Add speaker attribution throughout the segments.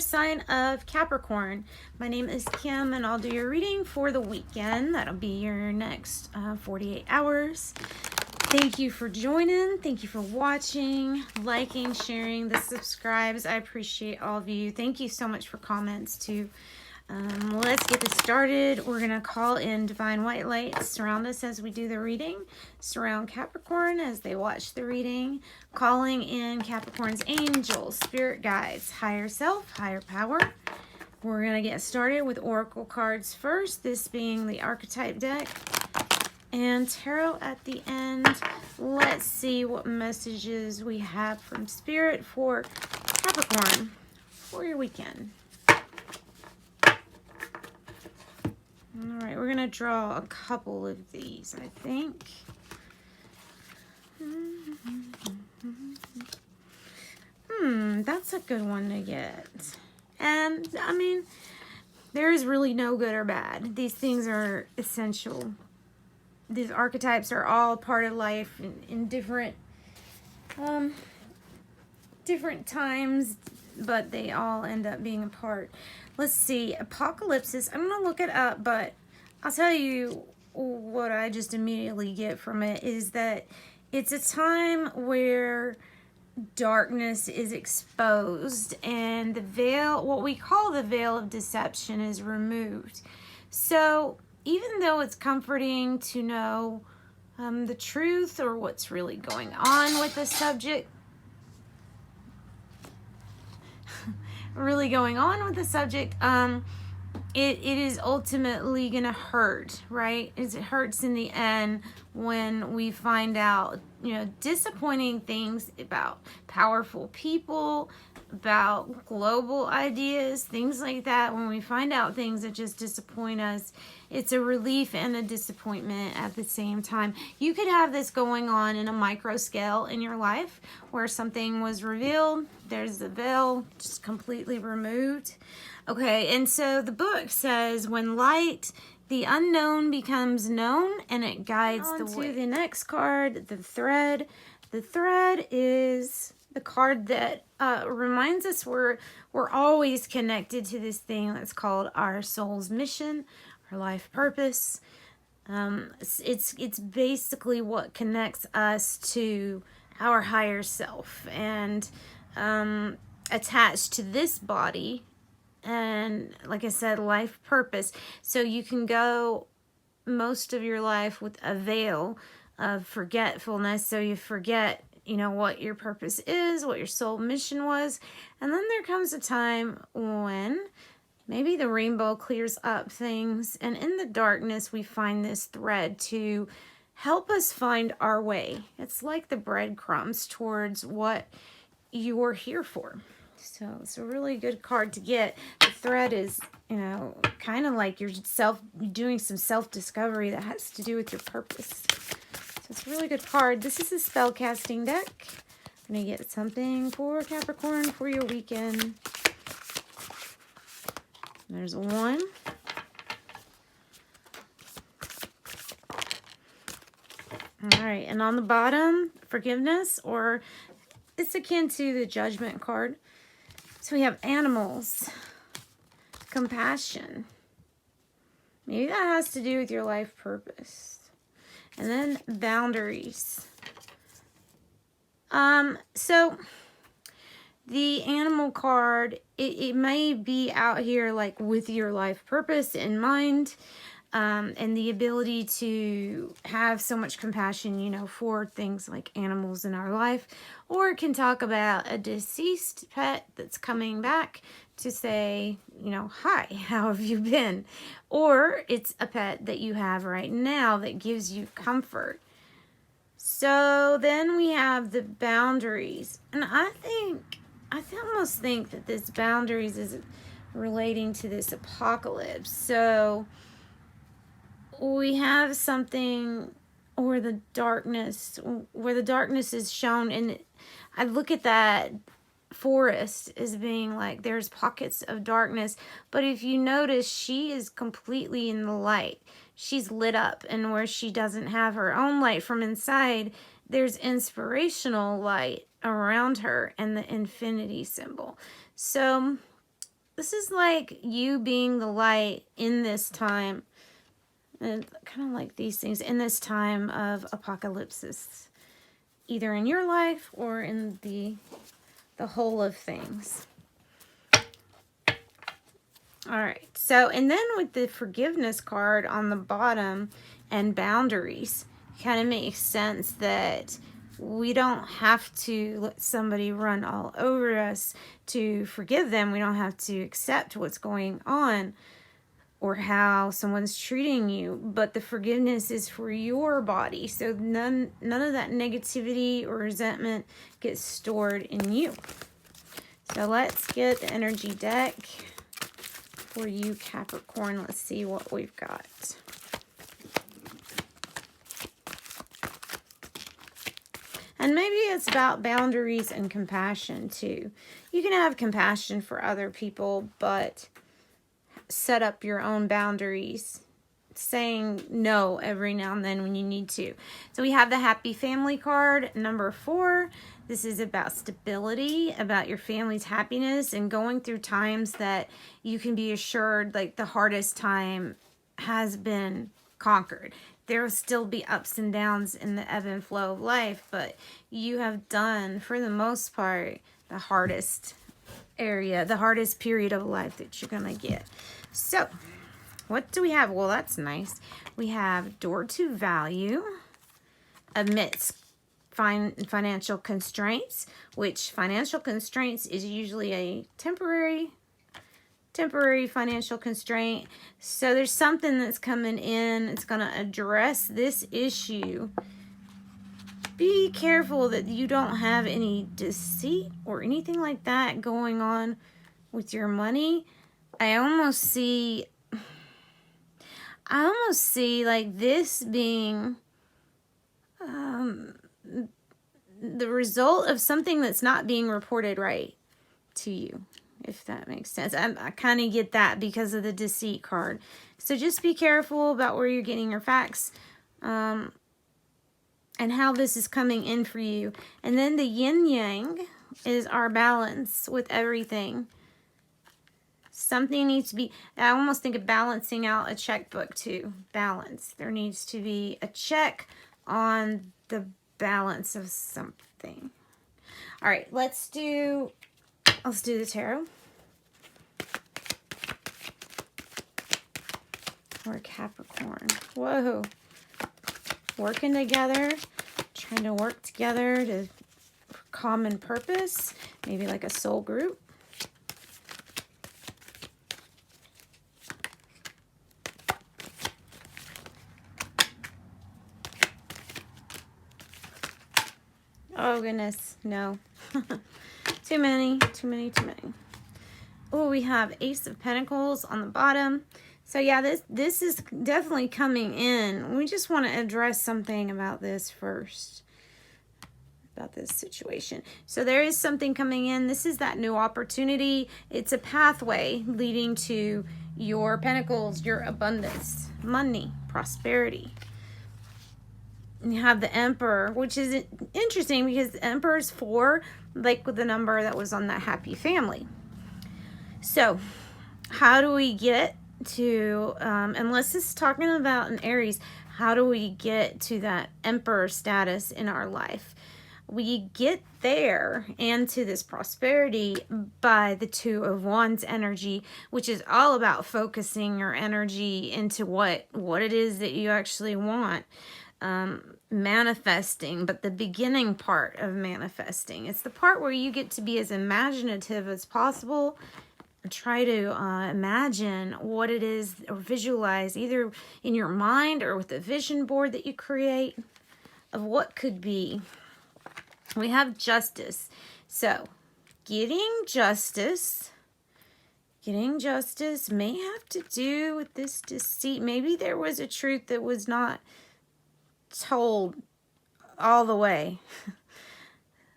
Speaker 1: sign of Capricorn. My name is Kim, and I'll do your reading for the weekend. That'll be your next 48 hours. Thank you for joining. Thank you for watching, liking, sharing, the subscribes. I appreciate all of you. Thank you so much for comments too. Let's get this started. We're going to call in divine white light. Surround us as we do the reading. Surround Capricorn as they watch the reading. Calling in Capricorn's angels, spirit guides, higher self, higher power. We're going to get started with oracle cards first, this being the archetype deck, and tarot at the end. Let's see what messages we have from spirit for Capricorn for your weekend. All right, we're going to draw a couple of these, I think. That's a good one to get. And, I mean, there is really no good or bad. These things are essential. These archetypes are all part of life in different times, but they all end up being a part. Let's see, apocalypses. I'm going to look it up, but I'll tell you what I just immediately get from it is that it's a time where darkness is exposed and the veil, what we call the veil of deception, is removed. So even though it's comforting to know the truth or what's really going on with the subject, it is ultimately going to hurt, right? It hurts in the end when we find out, disappointing things about powerful people, about global ideas, things like that. When we find out things that just disappoint us, it's a relief and a disappointment at the same time. You could have this going on in a micro scale in your life where something was revealed, there's the veil just completely removed. Okay, and so the book says when light, the unknown becomes known and it guides the way. To the next card, the thread. The thread is the card that reminds us we're always connected to this thing that's called our soul's mission, our life purpose. It's basically what connects us to our higher self and attached to this body. And like I said, life purpose. So you can go most of your life with a veil of forgetfulness. So you forget, what your purpose is, what your soul mission was. And then there comes a time when maybe the rainbow clears up things. And in the darkness, we find this thread to help us find our way. It's like the breadcrumbs towards what you're here for. So it's a really good card to get. The thread is, kind of like you're doing some self-discovery that has to do with your purpose. So it's a really good card. This is a spell casting deck. I'm going to get something for Capricorn for your weekend. There's one. All right, and on the bottom, forgiveness, or it's akin to the judgment card. So we have animals, compassion. Maybe that has to do with your life purpose. And then boundaries. So the animal card, it may be out here like with your life purpose in mind. And the ability to have so much compassion, for things like animals in our life. Or it can talk about a deceased pet that's coming back to say, hi, how have you been? Or it's a pet that you have right now that gives you comfort. So then we have the boundaries. And I almost think that this boundaries is relating to this apocalypse. So we have something where the darkness is shown, and I look at that forest as being like there's pockets of darkness, but if you notice, she is completely in the light. She's lit up, and where she doesn't have her own light from inside, there's inspirational light around her and the infinity symbol. So This is like you being the light in this time. And kind of like these things in this time of apocalypse, either in your life or in the whole of things. All right, so, and then with the forgiveness card on the bottom and boundaries, kind of makes sense that we don't have to let somebody run all over us to forgive them. We don't have to accept what's going on or how someone's treating you, but the forgiveness is for your body. So none of that negativity or resentment gets stored in you. So let's get the energy deck for you, Capricorn. Let's see what we've got. And maybe it's about boundaries and compassion too. You can have compassion for other people, but set up your own boundaries, saying no every now and then when you need to. So we have the happy family card, number 4. This is about stability, about your family's happiness, and going through times that you can be assured like the hardest time has been conquered. There will still be ups and downs in the ebb and flow of life, but you have done, for the most part, the hardest area, the hardest period of life that you're going to get. So, what do we have? Well, that's nice. We have door to value amidst financial constraints, which financial constraints is usually a temporary financial constraint. So there's something that's coming in. It's going to address this issue. Be careful that you don't have any deceit or anything like that going on with your money. I almost see like this being the result of something that's not being reported right to you, if that makes sense. I kind of get that because of the deceit card. So just be careful about where you're getting your facts and how this is coming in for you. And then the yin yang is our balance with everything. Something needs to be, I almost think of balancing out a checkbook too. Balance. There needs to be a check on the balance of something. All right, let's do the tarot. Or Capricorn. Whoa. Working together, trying to work together to common purpose, maybe like a soul group. Oh goodness, no. Too many. Oh, we have Ace of Pentacles on the bottom. So yeah, this is definitely coming in. We just want to address something about this first. About this situation. So there is something coming in. This is that new opportunity. It's a pathway leading to your pentacles, your abundance, money, prosperity. And you have the Emperor, which is interesting because the Emperor is 4, like with the number that was on that happy family. So how do we get to, unless it's talking about an Aries, how do we get to that Emperor status in our life? We get there and to this prosperity by the 2 of Wands energy, which is all about focusing your energy into what it is that you actually want. Manifesting, but the beginning part of manifesting. It's the part where you get to be as imaginative as possible and try to imagine what it is or visualize either in your mind or with the vision board that you create of what could be. We have Justice. So getting justice may have to do with this deceit. Maybe there was a truth that was not told all the way.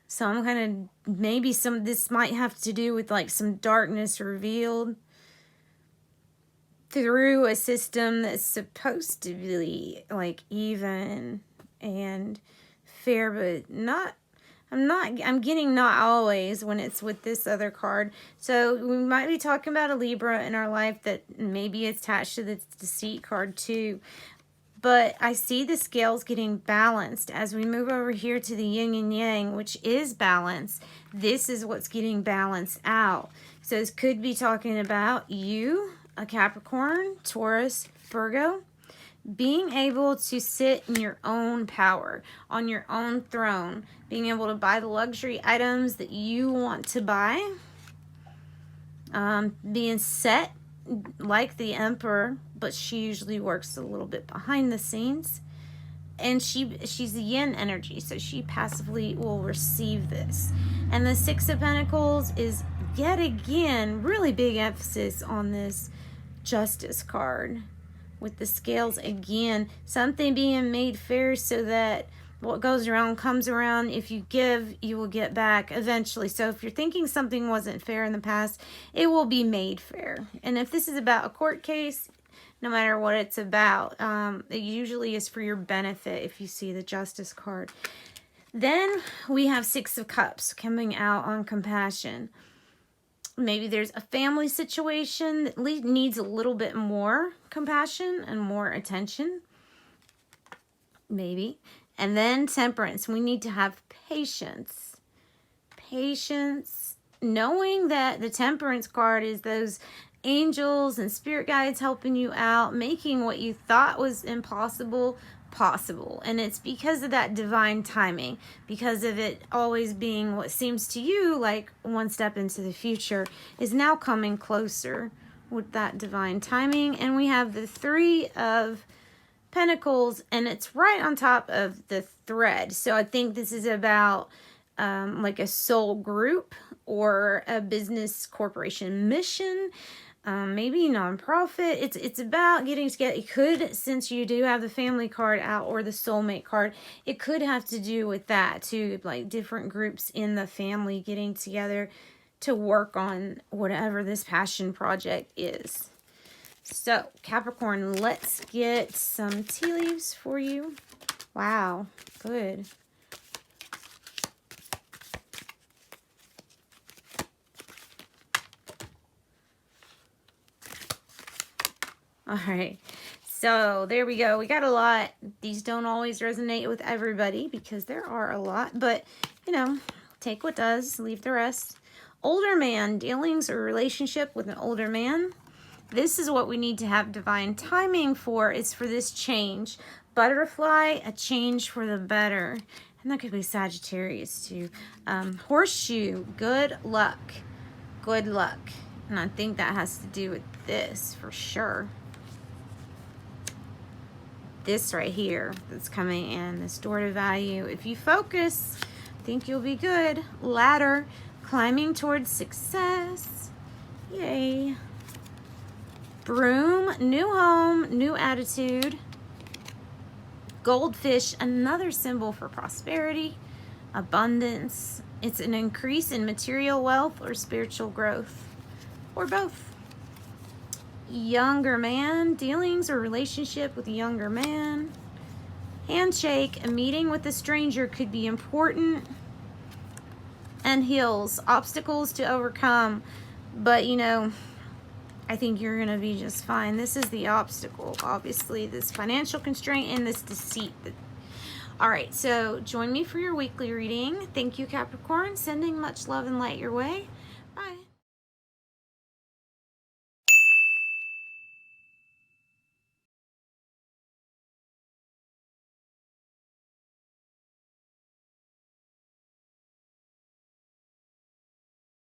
Speaker 1: Some kind of, maybe this might have to do with like some darkness revealed through a system that's supposed to be like even and fair, but not. I'm getting not always when it's with this other card. So we might be talking about a Libra in our life that maybe is attached to the deceit card too. But I see the scales getting balanced as we move over here to the yin and yang, which is balance. This is what's getting balanced out. So this could be talking about you, a Capricorn, Taurus, Virgo, being able to sit in your own power, on your own throne, being able to buy the luxury items that you want to buy, being set like the Emperor, but she usually works a little bit behind the scenes. And she's the yin energy, so she passively will receive this. And the Six of Pentacles is yet again really big emphasis on this Justice card with the scales again. Something being made fair so that what goes around comes around. If you give, you will get back eventually. So if you're thinking something wasn't fair in the past, it will be made fair. And if this is about a court case, no matter what it's about, it usually is for your benefit if you see the Justice card. Then we have Six of Cups coming out on compassion. Maybe there's a family situation that needs a little bit more compassion and more attention. Maybe. And then Temperance. We need to have patience. Patience. Knowing that the Temperance card is those angels and spirit guides helping you out, making what you thought was impossible possible. And it's because of that divine timing, because of it always being what seems to you like one step into the future is now coming closer with that divine timing. And we have the Three of Pentacles, and it's right on top of the thread. So I think this is about like a soul group or a business corporation mission. Maybe nonprofit. It's about getting together. It could, since you do have the family card out or the soulmate card, it could have to do with that too, like different groups in the family getting together to work on whatever this passion project is. So Capricorn, let's get some tea leaves for you. Wow, good. All right, so there we go. We got a lot. These don't always resonate with everybody because there are a lot, but you know, take what does, leave the rest. Older man, dealings or relationship with an older man. This is what we need to have divine timing for, is for this change. Butterfly, a change for the better. And that could be Sagittarius too. Horseshoe, good luck. Good luck. And I think that has to do with this for sure. This right here that's coming in, this door to value. If you focus, I think you'll be good. Ladder, climbing towards success. Yay. Broom, new home, new attitude. Goldfish, another symbol for prosperity, abundance. It's an increase in material wealth or spiritual growth, or both. Younger man, dealings or relationship with a younger man. Handshake, a meeting with a stranger could be important. And Hills, obstacles to overcome. But you know, I think you're going to be just fine. This is the obstacle, obviously, this financial constraint and this deceit. All right, so join me for your weekly reading. Thank you, Capricorn. Sending much love and light your way.